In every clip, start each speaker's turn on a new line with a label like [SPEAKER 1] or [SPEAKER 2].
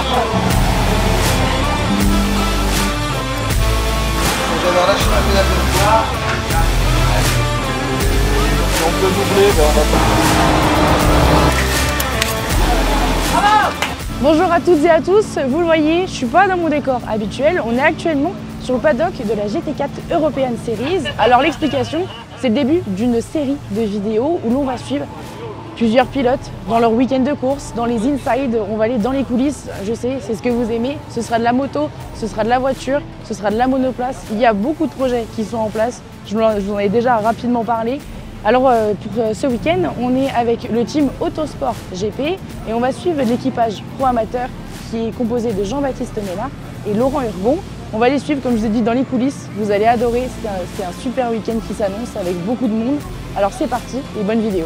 [SPEAKER 1] Si on peut doubler, ben on va pas.
[SPEAKER 2] Bonjour à toutes et à tous, vous le voyez, je suis pas dans mon décor habituel, on est actuellement sur le paddock de la GT4 European Series. Alors l'explication, c'est le début d'une série de vidéos où l'on va suivre plusieurs pilotes dans leur week-end de course, dans les inside, on va aller dans les coulisses, je sais, c'est ce que vous aimez. Ce sera de la moto, ce sera de la voiture, ce sera de la monoplace. Il y a beaucoup de projets qui sont en place, je vous en ai déjà rapidement parlé. Alors pour ce week-end, on est avec le team Autosport GP et on va suivre l'équipage pro amateur qui est composé de Jean-Baptiste Mella et Laurent Urgon. On va les suivre, comme je vous ai dit, dans les coulisses. Vous allez adorer, c'est un super week-end qui s'annonce avec beaucoup de monde. Alors c'est parti et bonne vidéo.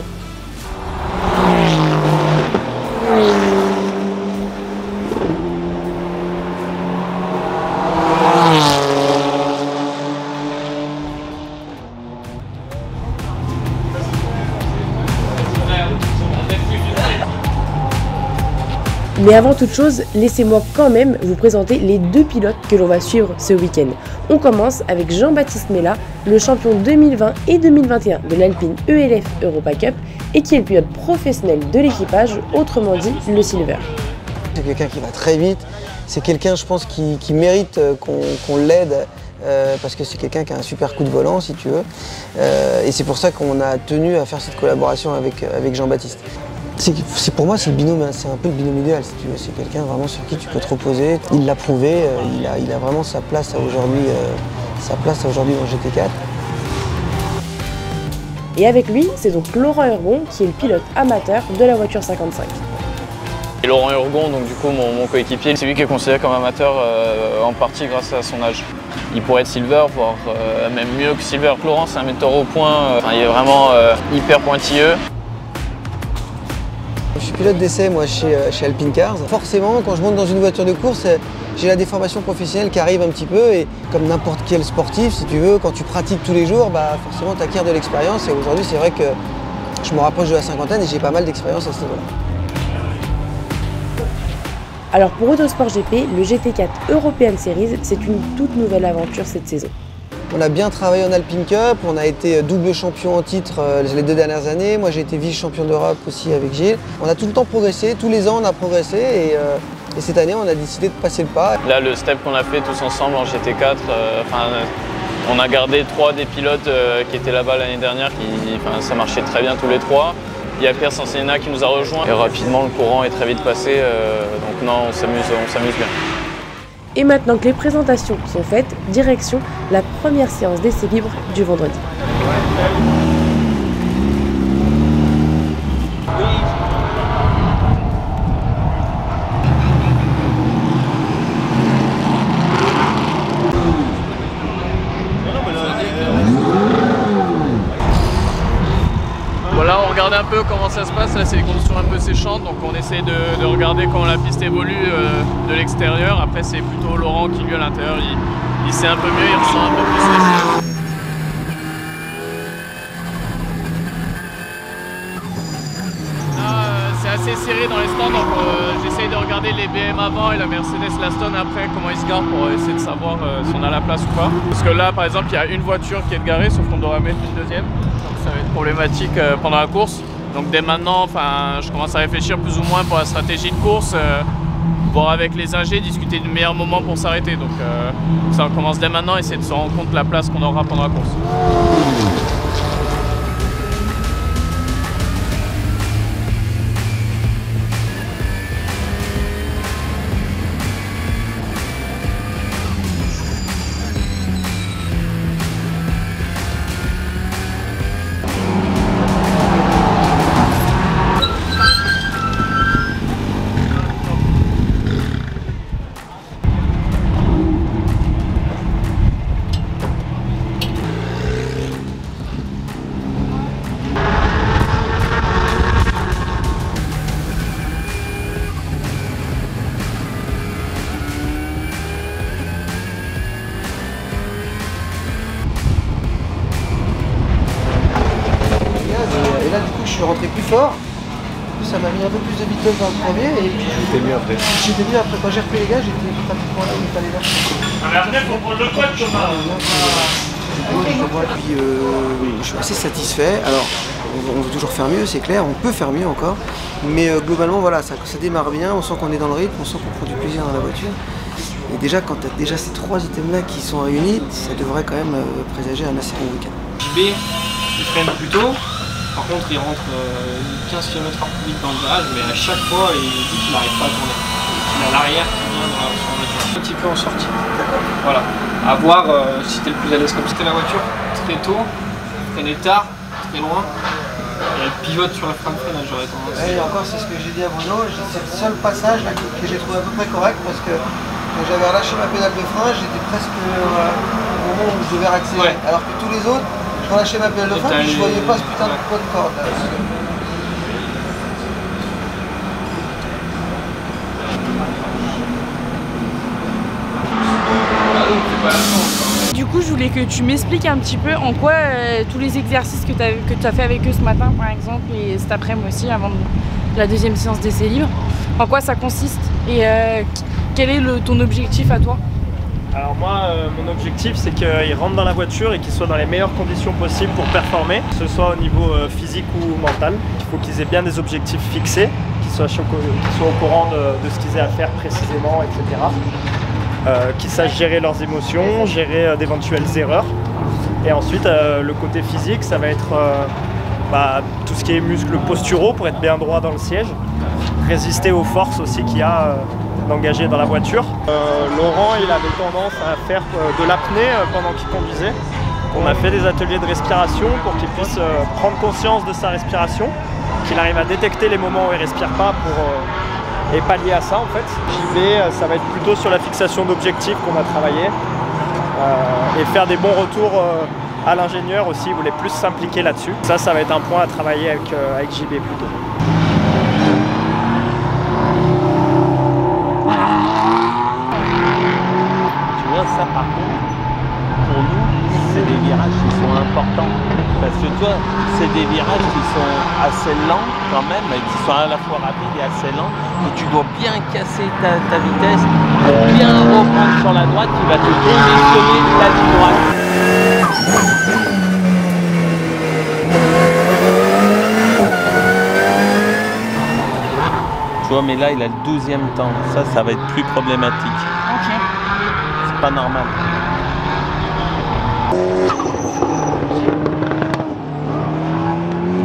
[SPEAKER 2] Mais avant toute chose, laissez-moi quand même vous présenter les deux pilotes que l'on va suivre ce week-end. On commence avec Jean-Baptiste Mella, le champion 2020 et 2021 de l'Alpine ELF Europa Cup et qui est le pilote professionnel de l'équipage, autrement dit le Silver.
[SPEAKER 3] C'est quelqu'un qui va très vite, c'est quelqu'un je pense qui mérite qu'on l'aide parce que c'est quelqu'un qui a un super coup de volant si tu veux et c'est pour ça qu'on a tenu à faire cette collaboration avec Jean-Baptiste. Pour moi, c'est le binôme, c'est un peu le binôme idéal si tu veux. C'est quelqu'un vraiment sur qui tu peux te reposer. Il l'a prouvé, il a vraiment sa place aujourd'hui dans GT4.
[SPEAKER 2] Et avec lui, c'est donc Laurent Urgon qui est le pilote amateur de la voiture 55.
[SPEAKER 4] Et Laurent Urgon, donc du coup mon coéquipier, c'est lui qui est considéré comme amateur en partie grâce à son âge. Il pourrait être silver, voire même mieux que silver. Laurent, c'est un metteur au point, il est vraiment hyper pointilleux.
[SPEAKER 3] Je suis pilote d'essai moi chez Alpine Cars. Forcément, quand je monte dans une voiture de course, j'ai la déformation professionnelle qui arrive un petit peu et comme n'importe quel sportif, si tu veux, quand tu pratiques tous les jours, bah forcément tu acquiers de l'expérience et aujourd'hui c'est vrai que je me rapproche de la cinquantaine et j'ai pas mal d'expérience à ce niveau-là.
[SPEAKER 2] Alors pour Autosport GP, le GT4 European Series, c'est une toute nouvelle aventure cette saison.
[SPEAKER 3] On a bien travaillé en Alpine Cup, on a été double champion en titre les 2 dernières années. Moi j'ai été vice-champion d'Europe aussi avec Gilles. On a tout le temps progressé, tous les ans on a progressé et cette année on a décidé de passer le pas.
[SPEAKER 4] Là le step qu'on a fait tous ensemble en GT4, on a gardé 3 des pilotes qui étaient là-bas l'année dernière, ça marchait très bien tous les 3. Il y a Pierre Sansena qui nous a rejoints et rapidement le courant est très vite passé, donc non on s'amuse bien.
[SPEAKER 2] Et maintenant que les présentations sont faites, direction la première séance d'essai libre du vendredi.
[SPEAKER 4] Voilà, on regarde un peu comment ça se passe, là c'est des conditions un peu séchantes, donc on essaie de regarder comment la piste évolue de l'extérieur. Après c'est plutôt Laurent qui lui à l'intérieur, il sait un peu mieux, il ressent un peu plus les choses. C'est assez serré dans les stands, donc j'essaye de regarder les BM avant et la Mercedes Laston après, comment ils se garent pour essayer de savoir si on a la place ou pas. Parce que là par exemple il y a une voiture qui est garée, sauf qu'on doit mettre une deuxième. Ça va être problématique pendant la course. Donc dès maintenant, je commence à réfléchir plus ou moins pour la stratégie de course, voir avec les ingés, discuter du meilleur moment pour s'arrêter. Donc ça commence dès maintenant, essayer de se rendre compte de la place qu'on aura pendant la course.
[SPEAKER 3] top dans le premier et puis
[SPEAKER 1] C'était mieux après.
[SPEAKER 3] j'étais mieux après. Quand j'ai repris les gars, j'étais pratiquement là où il fallait là.
[SPEAKER 4] Mais après, il faut prendre le code, Thomas.
[SPEAKER 3] Et puis oui, je suis assez satisfait. Alors, on veut toujours faire mieux, c'est clair, on peut faire mieux encore. Mais globalement, voilà, ça démarre bien, on sent qu'on est dans le rythme, on sent qu'on prend du plaisir dans la voiture. Et déjà, quand tu as déjà ces 3 items-là qui sont réunis, ça devrait quand même présager un assez bon week-end.
[SPEAKER 5] JB, il freine plus tôt. Par contre, il rentre 15 km/h plus vite dans le virage, mais à chaque fois, il dit qu'il n'arrive pas à tourner. Il a l'arrière qui vient dans son voiture. Un petit peu en sortie. Voilà. À voir si t'es le plus à l'aise comme c'était la voiture très tôt, freinée tard, très loin. Et elle pivote sur la freinage, j'aurais tendance.
[SPEAKER 3] Et encore, c'est ce que j'ai dit à Bruno, c'est le seul passage là, que j'ai trouvé à peu près correct parce que quand j'avais relâché ma pédale de frein, j'étais presque au moment où je devais accélérer. Ouais. Alors que tous les autres, je relâchais ma pédale de frein et je voyais pas ce putain de poids de corde. Là.
[SPEAKER 2] Du coup, je voulais que tu m'expliques un petit peu en quoi tous les exercices que tu as fait avec eux ce matin, par exemple, et cet après-midi aussi, avant la deuxième séance d'essai libre, en quoi ça consiste et quel est ton objectif à toi?
[SPEAKER 6] Alors moi, mon objectif, c'est qu'ils rentrent dans la voiture et qu'ils soient dans les meilleures conditions possibles pour performer, que ce soit au niveau physique ou mental. Il faut qu'ils aient bien des objectifs fixés, qu'ils soient au courant de ce qu'ils aient à faire précisément, etc. Qu'ils sachent gérer leurs émotions, gérer d'éventuelles erreurs. Et ensuite, le côté physique, ça va être tout ce qui est muscles posturaux pour être bien droit dans le siège, résister aux forces aussi qu'il y a d'engager dans la voiture. Laurent, il avait tendance à faire de l'apnée pendant qu'il conduisait. On a fait des ateliers de respiration pour qu'il puisse prendre conscience de sa respiration, qu'il arrive à détecter les moments où il ne respire pas et pallier à ça en fait. JB, ça va être plutôt sur la fixation d'objectifs qu'on va travailler et faire des bons retours à l'ingénieur aussi, il voulait plus s'impliquer là-dessus. Ça va être un point à travailler avec JB plutôt.
[SPEAKER 7] Tu vois, ça par contre, pour nous, c'est des virages qui sont importants. Parce que tu vois, c'est des virages qui sont assez lents quand même, qui sont à la fois rapides et assez lents. Et tu dois bien casser ta vitesse pour bien reprendre sur la droite qui va te conditionner la ligne droite. Tu vois, mais là, il a le 12e temps. Ça va être plus problématique.
[SPEAKER 2] Ok.
[SPEAKER 7] C'est pas normal.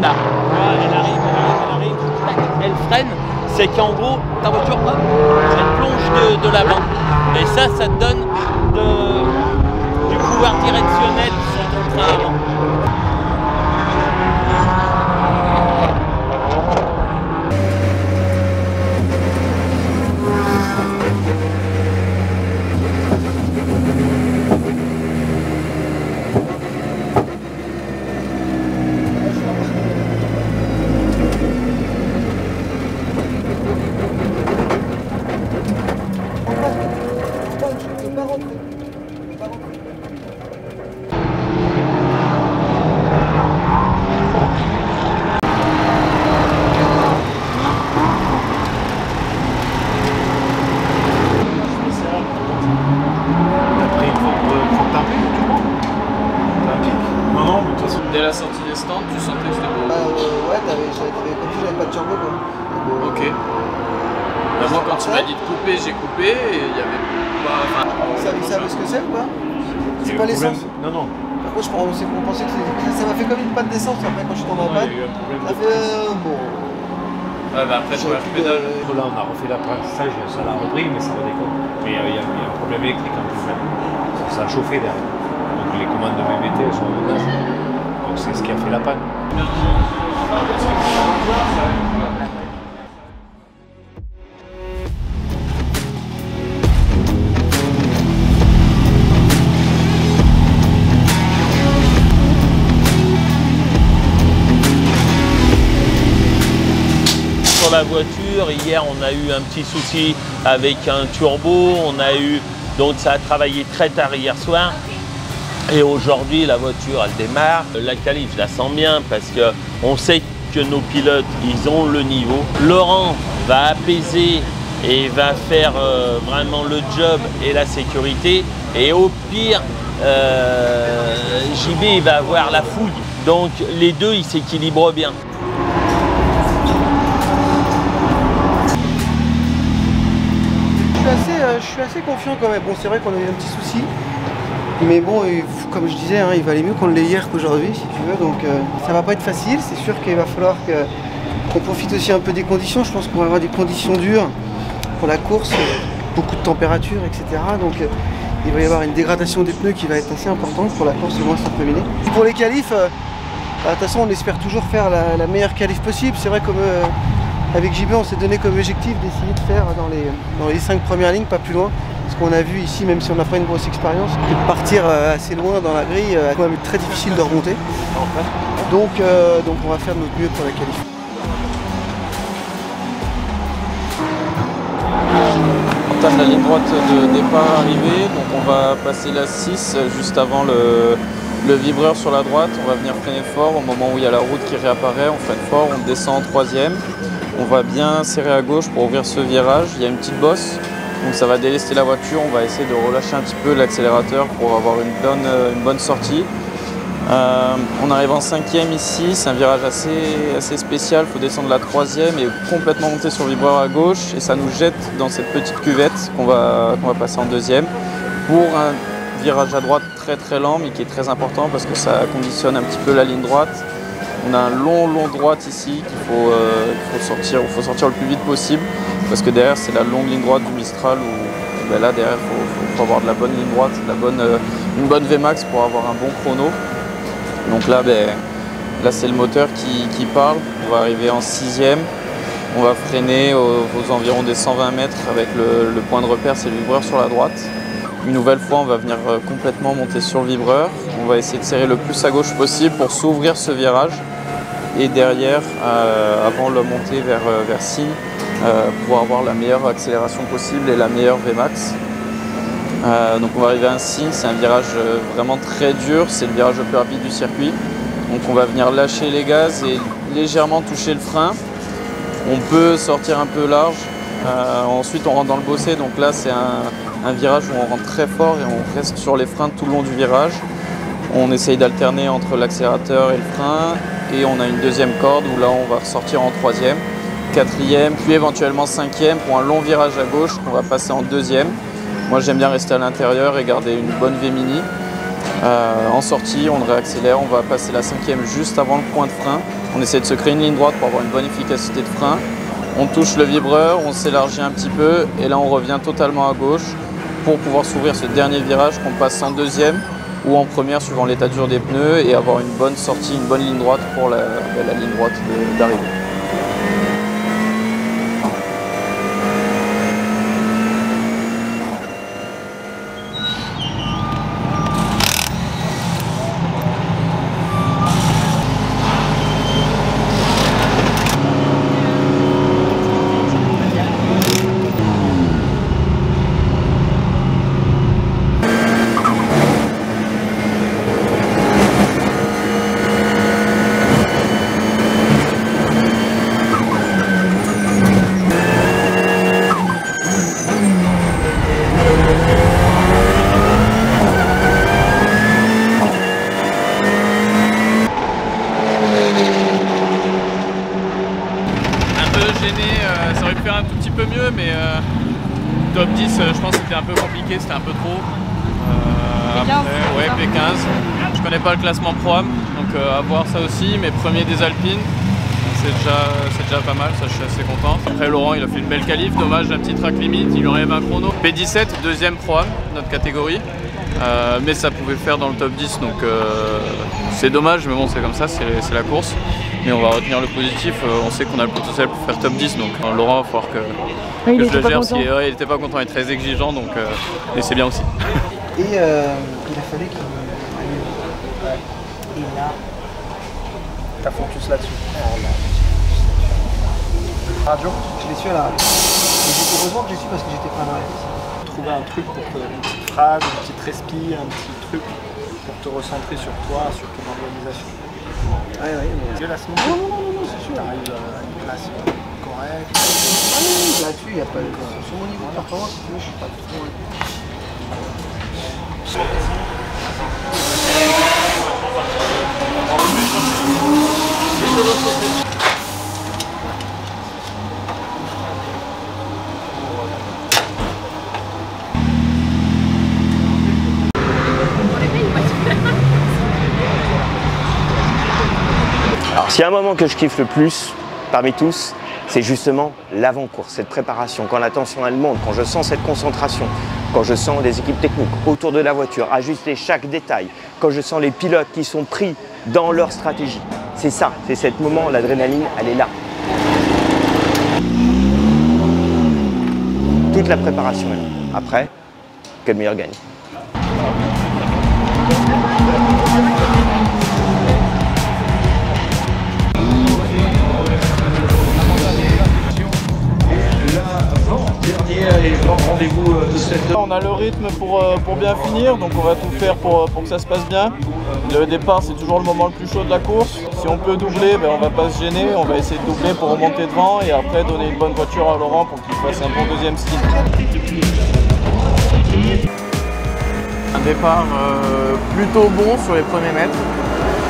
[SPEAKER 7] Là, elle arrive, elle freine, c'est qu'en gros, ta voiture, hop, elle plonge de l'avant. Et ça te donne du pouvoir directionnel sur ton train avant.
[SPEAKER 4] Dès la sortie des stands, tu sentais que c'était beau?
[SPEAKER 3] Ouais, j'avais pas de turbo quoi.
[SPEAKER 4] Ok. Moi, quand tu m'as dit de couper, j'ai coupé et il y avait pas. Enfin,
[SPEAKER 3] Vous savez ce que c'est ou pas? C'est pas l'essence?
[SPEAKER 1] Non, non.
[SPEAKER 3] Par contre, on pensait que ça m'a fait comme une panne d'essence après quand je suis tombé en panne. Ça fait bon.
[SPEAKER 4] Ouais, bah après, je pédale.
[SPEAKER 1] Là, on a refait l'apprentissage, ça l'a repris, mais ça redéconne. Mais il y a un problème électrique en plus. Ça a chauffé derrière. Donc les commandes de VVT elles sont en place. Donc c'est ce qui a fait la panne.
[SPEAKER 7] Sur la voiture, hier on a eu un petit souci avec un turbo, donc ça a travaillé très tard hier soir. Et aujourd'hui la voiture elle démarre. La qualif je la sens bien parce qu'on sait que nos pilotes, ils ont le niveau. Laurent va apaiser et va faire vraiment le job et la sécurité. Et au pire, JB il va avoir la fouille. Donc les deux, ils s'équilibrent bien.
[SPEAKER 3] Je suis assez confiant quand même. Bon, c'est vrai qu'on a eu un petit souci. Mais bon, comme je disais, hein, il valait mieux qu'on l'ait hier qu'aujourd'hui, si tu veux. Donc ça va pas être facile. C'est sûr qu'il va falloir qu'on profite aussi un peu des conditions. Je pense qu'on va avoir des conditions dures pour la course, beaucoup de température, etc. Donc il va y avoir une dégradation des pneus qui va être assez importante pour la course, au moins cet après-midi. Pour les qualifs, de toute façon, on espère toujours faire la meilleure qualif possible. C'est vrai, comme avec JB, on s'est donné comme objectif d'essayer de faire dans les 5 premières lignes, pas plus loin. Parce qu'on a vu ici, même si on n'a pas une grosse expérience, que de partir assez loin dans la grille, c'est quand même très difficile de remonter. Donc on va faire de notre mieux pour la qualif.
[SPEAKER 8] On entame la ligne droite de départ arrivée, donc on va passer la 6 juste avant le vibreur sur la droite. On va venir freiner fort au moment où il y a la route qui réapparaît, on freine fort, on descend en 3e. On va bien serrer à gauche pour ouvrir ce virage, il y a une petite bosse, donc ça va délester la voiture. On va essayer de relâcher un petit peu l'accélérateur pour avoir une bonne sortie. On arrive en 5e ici, c'est un virage assez spécial, il faut descendre la 3e et complètement monter sur le vibreur à gauche et ça nous jette dans cette petite cuvette qu'on va passer en 2e pour un virage à droite très lent mais qui est très important parce que ça conditionne un petit peu la ligne droite. On a un long droite ici qu'il faut sortir le plus vite possible parce que derrière c'est la longue ligne droite du Mistral où là derrière il faut avoir de la bonne ligne droite, une bonne Vmax pour avoir un bon chrono. Donc là c'est le moteur qui parle. On va arriver en 6e, on va freiner aux environs des 120 mètres avec le point de repère, c'est le vibreur sur la droite. Une nouvelle fois, on va venir complètement monter sur le vibreur. On va essayer de serrer le plus à gauche possible pour s'ouvrir ce virage. Et derrière, avant de monter vers Signe, pouvoir avoir la meilleure accélération possible et la meilleure Vmax. Donc on va arriver à un Signe, c'est un virage vraiment très dur, c'est le virage le plus rapide du circuit. Donc on va venir lâcher les gaz et légèrement toucher le frein. On peut sortir un peu large. Ensuite on rentre dans le bossé, donc là c'est un virage où on rentre très fort et on reste sur les freins tout le long du virage. On essaye d'alterner entre l'accélérateur et le frein et on a une deuxième corde où là on va ressortir en 3e, 4e, puis éventuellement 5e pour un long virage à gauche qu'on va passer en 2e. Moi j'aime bien rester à l'intérieur et garder une bonne V-mini. En sortie, on réaccélère, on va passer la 5e juste avant le point de frein. On essaie de se créer une ligne droite pour avoir une bonne efficacité de frein. On touche le vibreur, on s'élargit un petit peu et là on revient totalement à gauche pour pouvoir s'ouvrir ce dernier virage qu'on passe en 2e ou en première suivant l'état dur des pneus et avoir une bonne sortie, une bonne ligne droite pour la ligne droite d'arrivée.
[SPEAKER 4] Ça aurait pu faire un tout petit peu mieux, mais top 10, je pense que c'était un peu compliqué, c'était un peu trop. Après, ouais, P15. Je connais pas le classement Pro-Am, donc à voir ça aussi, mais premier des Alpines, c'est déjà pas mal, ça je suis assez content. Après Laurent il a fait une belle qualif, dommage la petite track limite, il lui enlève un chrono. P17, deuxième Pro-Am, notre catégorie. Mais ça pouvait le faire dans le top 10, donc c'est dommage, mais bon c'est comme ça, c'est la course. Mais on va retenir le positif, on sait qu'on a le potentiel pour faire top 10, donc Laurent va falloir que je le gère. Il n'était pas content, il est très exigeant, donc et c'est bien aussi.
[SPEAKER 3] Et il a fallu qu'il... Et là,
[SPEAKER 6] t'as focus là-dessus.
[SPEAKER 3] Radio, je l'ai su à la radio. Heureusement que j'ai su parce que j'étais pas mal.
[SPEAKER 6] Trouver un truc pour une petite phrase, une petite respi, un petit truc pour te recentrer sur toi, sur ton organisation.
[SPEAKER 3] Ouais, mais...
[SPEAKER 6] Vieux la semaine.
[SPEAKER 3] Non, c'est sûr. t'arrives à une classe correcte. Ah oui, là-dessus, il n'y a pas de... Sur mon niveau de performance, si tu veux, je suis pas trop...
[SPEAKER 9] Alors s'il y a un moment que je kiffe le plus parmi tous, c'est justement l'avant-course, cette préparation, quand la tension elle monte, quand je sens cette concentration, quand je sens les équipes techniques autour de la voiture, ajuster chaque détail, quand je sens les pilotes qui sont pris dans leur stratégie. C'est ça, c'est ce moment, l'adrénaline, elle est là. Toute la préparation est là. Après, que le meilleur gagne.
[SPEAKER 4] On a le rythme pour bien finir, donc on va tout faire pour que ça se passe bien. Le départ, c'est toujours le moment le plus chaud de la course. Si on peut doubler, ben, on va pas se gêner, on va essayer de doubler pour remonter devant et après donner une bonne voiture à Laurent pour qu'il fasse un bon deuxième stint. Un départ plutôt bon sur les premiers mètres.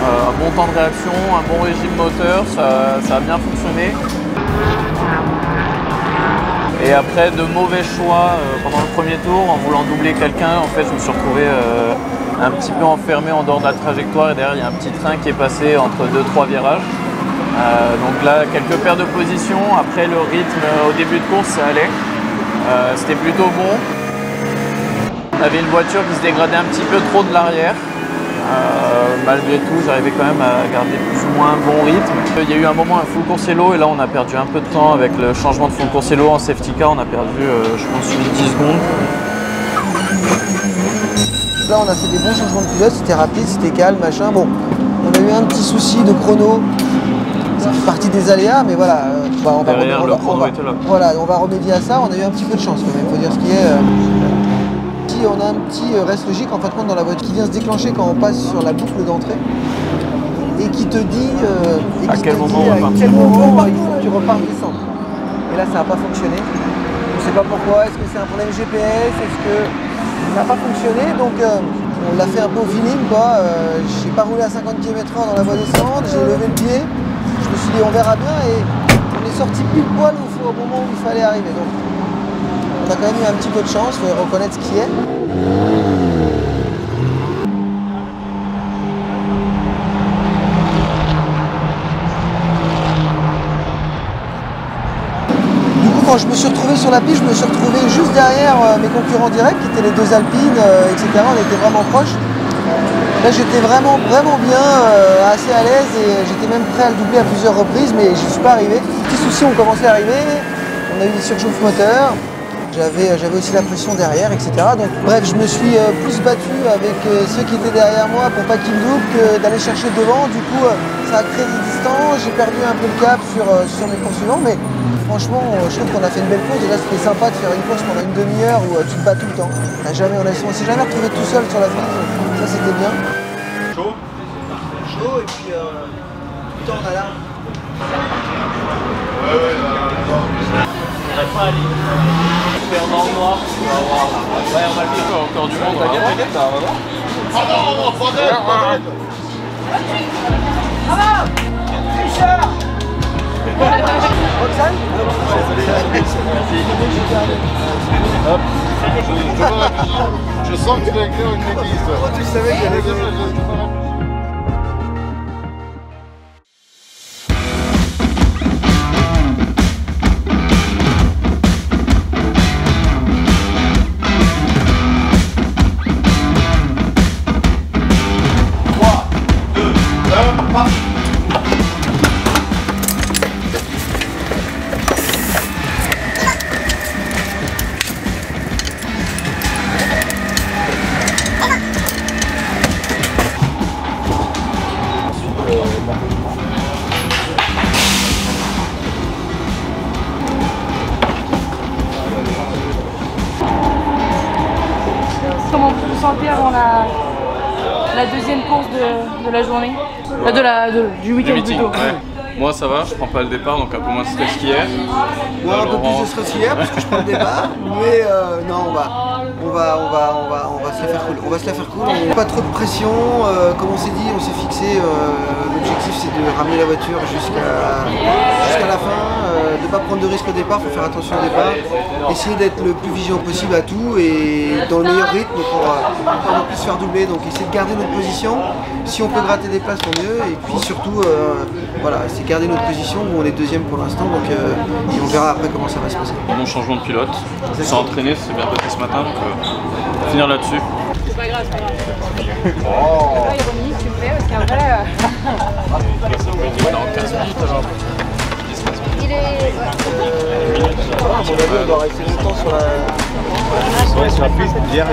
[SPEAKER 4] Un bon temps de réaction, un bon régime moteur, ça a bien fonctionné. Et après de mauvais choix pendant le premier tour, en voulant doubler quelqu'un, en fait je me suis retrouvé un petit peu enfermé en dehors de la trajectoire et derrière il y a un petit train qui est passé entre 2-3 virages. Donc là quelques paires de positions, après le rythme au début de course ça allait, c'était plutôt bon. On avait une voiture qui se dégradait un petit peu trop de l'arrière. Malgré tout, j'arrivais quand même à garder plus ou moins un bon rythme. Il y a eu un moment un full course hello et là on a perdu un peu de temps avec le changement de full course hello en safety car. On a perdu, je pense, 10 secondes.
[SPEAKER 3] Là, on a fait des bons changements de pilote, c'était rapide, c'était calme, machin. Bon, on a eu un petit souci de chrono. Ça fait partie des aléas, mais voilà. On va remédier à ça. On a eu un petit peu de chance quand même, il faut dire ce qui est. On a un petit reste logique en fin de compte dans la voiture qui vient se déclencher quand on passe sur la boucle d'entrée et qui te dit
[SPEAKER 4] à quel moment
[SPEAKER 3] il faut que tu repartes du centre. Et là ça n'a pas fonctionné. On ne sait pas pourquoi, est-ce que c'est un problème GPS, est-ce que ça n'a pas fonctionné, donc on l'a fait un peu au feeling quoi. J'ai pas roulé à 50 km/h dans la voie descente, j'ai levé le pied, je me suis dit on verra bien et on est sorti pile poil au moment où il fallait arriver. Donc, on a quand même eu un petit peu de chance, il faut reconnaître ce qui est. Du coup, quand je me suis retrouvé sur la piste, je me suis retrouvé juste derrière mes concurrents directs, qui étaient les deux Alpines, etc. On était vraiment proches. Là, j'étais vraiment bien, assez à l'aise et j'étais même prêt à le doubler à plusieurs reprises, mais j'y suis pas arrivé. Petits soucis ont commencé à arriver, on a eu des surchauffes moteurs. J'avais aussi la pression derrière, etc. Donc bref, je me suis plus battu avec ceux qui étaient derrière moi pour pas qu'ils me doublent que d'aller chercher devant. Du coup, ça a créé des distances, j'ai perdu un peu le cap sur mes poursuivants, mais franchement, je trouve qu'on a fait une belle course. Déjà, c'était sympa de faire une course pendant une demi-heure où tu te bats tout le temps. On s'est jamais retrouvé tout seul sur la fin, ça c'était bien.
[SPEAKER 4] Chaud.
[SPEAKER 3] Chaud et puis tout le temps en alarme.
[SPEAKER 5] Pas aller faire dans le noir, on va voir. Ouais, on va le vivre encore du monde. T'inquiète, ça va voir. Oh non, pas d'aide.
[SPEAKER 3] Richard. Roxane.
[SPEAKER 10] Hop. Je sens que tu vas écrire une église.
[SPEAKER 3] Tu savais qu'il y avait
[SPEAKER 2] Comment vous vous sentez avant la deuxième course de la journée, du week-end plutôt.
[SPEAKER 4] Ouais.
[SPEAKER 8] Moi ça va, je prends pas le départ donc un peu moins de stress qu'hier.
[SPEAKER 3] Moi un peu plus de stress hier parce que je prends le départ, mais non on va se la faire cool. On va se la faire cool. On n'a pas trop de pression, comme on s'est dit, on s'est fixé. L'objectif c'est de ramener la voiture jusqu'à la fin, de ne pas prendre de risque au départ, il faut faire attention au départ, essayer d'être le plus vigilant possible à tout et dans le meilleur rythme pour pas non plus se faire doubler. Donc essayer de garder notre position. Si on peut gratter des places, tant mieux. Et puis surtout, voilà, c'est garder notre position où on est deuxième pour l'instant. Donc et on verra après comment ça va se passer.
[SPEAKER 8] Bon changement de pilote, on s'est entraîné, c'est bien passé ce matin, donc on va finir là-dessus.
[SPEAKER 2] C'est pas grave, c'est pas grave. Oh. C'est pas ironique, tu me fais, parce qu'en vrai...
[SPEAKER 8] Dans 15 minutes alors.
[SPEAKER 2] Il est...
[SPEAKER 3] On va rester longtemps sur la...
[SPEAKER 10] Ouais, sur la piste, bien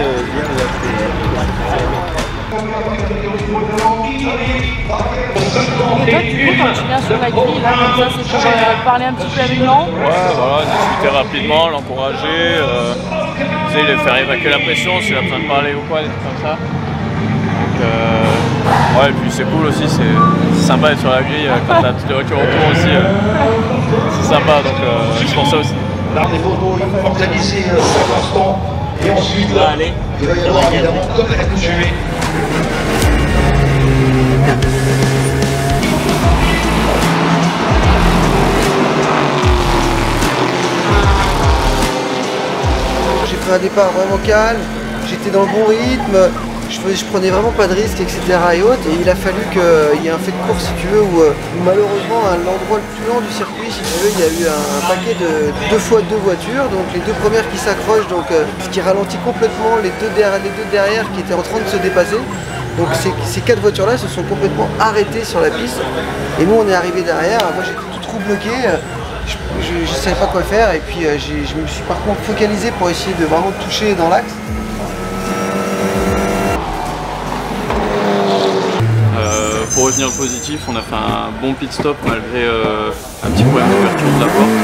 [SPEAKER 2] Et toi, du coup, quand tu viens sur la grille, là, comme ça, c'est pour parler un petit peu avec Laurent?
[SPEAKER 8] Ouais, voilà, discuter rapidement, l'encourager, lui faire évacuer la pression s'il a besoin de parler ou quoi, des trucs comme ça. Donc, ouais, et puis c'est cool aussi, c'est sympa d'être sur la grille quand t'as toutes les voitures autour aussi. C'est sympa, donc je pense ça aussi.
[SPEAKER 11] L'art des photos, il faut organiser chaque instant et ensuite là, il va y avoir évidemment comme à l'accoutumée.
[SPEAKER 3] J'ai fait un départ vraiment calme, j'étais dans le bon rythme, je prenais vraiment pas de risques, etc. et autres. Et il a fallu qu'il y ait un fait de course, si tu veux, où malheureusement, à l'endroit le plus lent du circuit, si tu veux, il y a eu un paquet de 2x2 voitures, donc les deux premières qui s'accrochent, donc ce qui ralentit complètement les deux derrière qui étaient en train de se dépasser. Donc ces 4 voitures-là se sont complètement arrêtées sur la piste. Et nous, on est arrivé derrière, moi j'étais tout trop bloqué. Je ne savais pas quoi faire et puis je me suis par contre focalisé pour essayer de vraiment toucher dans l'axe.
[SPEAKER 8] Pour retenir le positif, on a fait un bon pit stop malgré un petit problème d'ouverture de la porte.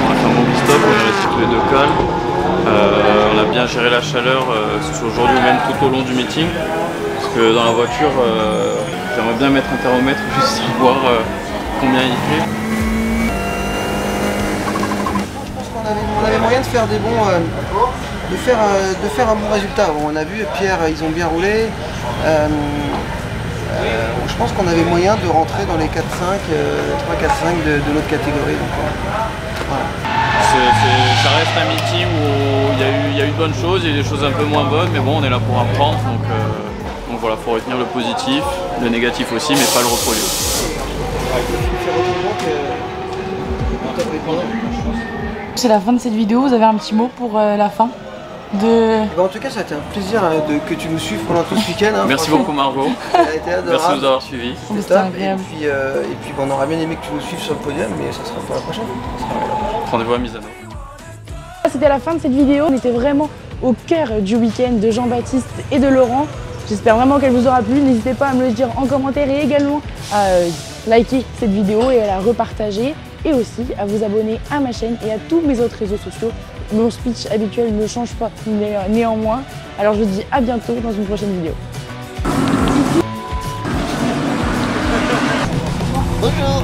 [SPEAKER 8] On a fait un bon pit stop, on est resté tous les deux calmes. On a bien géré la chaleur, que ce soit aujourd'hui ou même tout au long du meeting. Parce que dans la voiture, j'aimerais bien mettre un thermomètre juste pour voir combien il fait.
[SPEAKER 3] Je pense qu'on avait moyen de faire des bons, de faire un bon résultat. Bon, on a vu Pierre, ils ont bien roulé. Je pense qu'on avait moyen de rentrer dans les 4-5, 3-4-5 de notre catégorie. Donc, voilà.
[SPEAKER 8] Ça reste un meeting où il y a eu de bonnes choses, il y a eu des choses un peu moins bonnes, mais bon, on est là pour apprendre. Donc voilà, il faut retenir le positif, le négatif aussi, mais pas le reproduire.
[SPEAKER 2] C'est la fin de cette vidéo, vous avez un petit mot pour la fin
[SPEAKER 3] En tout cas, ça a été un plaisir que tu nous suives pendant tout ce week-end. Hein,
[SPEAKER 8] merci beaucoup Margot,
[SPEAKER 3] ça a été adorable.
[SPEAKER 8] Merci de nous avoir suivis.
[SPEAKER 3] C'était agréable. Et puis on aurait bien aimé que tu nous suives sur le podium, mais ça sera pour la prochaine.
[SPEAKER 8] Rendez-vous à Misano.
[SPEAKER 2] C'était la fin de cette vidéo, on était vraiment au cœur du week-end de Jean-Baptiste et de Laurent. J'espère vraiment qu'elle vous aura plu, n'hésitez pas à me le dire en commentaire et également à liker cette vidéo et à la repartager. Et aussi à vous abonner à ma chaîne et à tous mes autres réseaux sociaux. Mon speech habituel ne change pas néanmoins. Alors je vous dis à bientôt dans une prochaine vidéo.
[SPEAKER 7] Bonjour.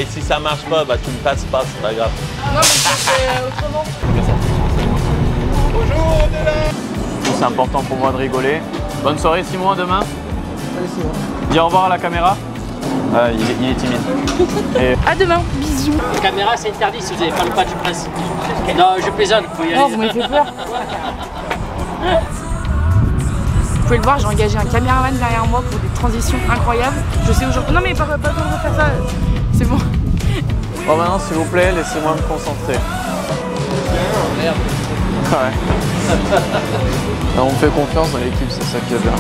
[SPEAKER 7] Et si ça marche pas, bah tu me passes pas, c'est pas grave.
[SPEAKER 2] Non mais c'est autrement.
[SPEAKER 8] Bonjour, on est là. C'est important pour moi de rigoler. Bonne soirée Simon, à demain.
[SPEAKER 3] Allez, Simon.
[SPEAKER 8] Dis au revoir à la caméra. Il est timide. Et...
[SPEAKER 2] À demain, bisous.
[SPEAKER 12] La caméra c'est interdit si vous n'avez pas le pas du presse. Non, je plaisante, vous pouvez y aller.
[SPEAKER 2] Oh, vous m'avez fait peur. Vous pouvez le voir, j'ai engagé un caméraman derrière moi pour des transitions incroyables. Je sais aujourd'hui. Non mais pas le temps de faire ça. C'est bon.
[SPEAKER 8] Bon maintenant s'il vous plaît, laissez-moi me concentrer.
[SPEAKER 12] Merde.
[SPEAKER 8] Ouais. On me fait confiance dans l'équipe, c'est ça qui est bien.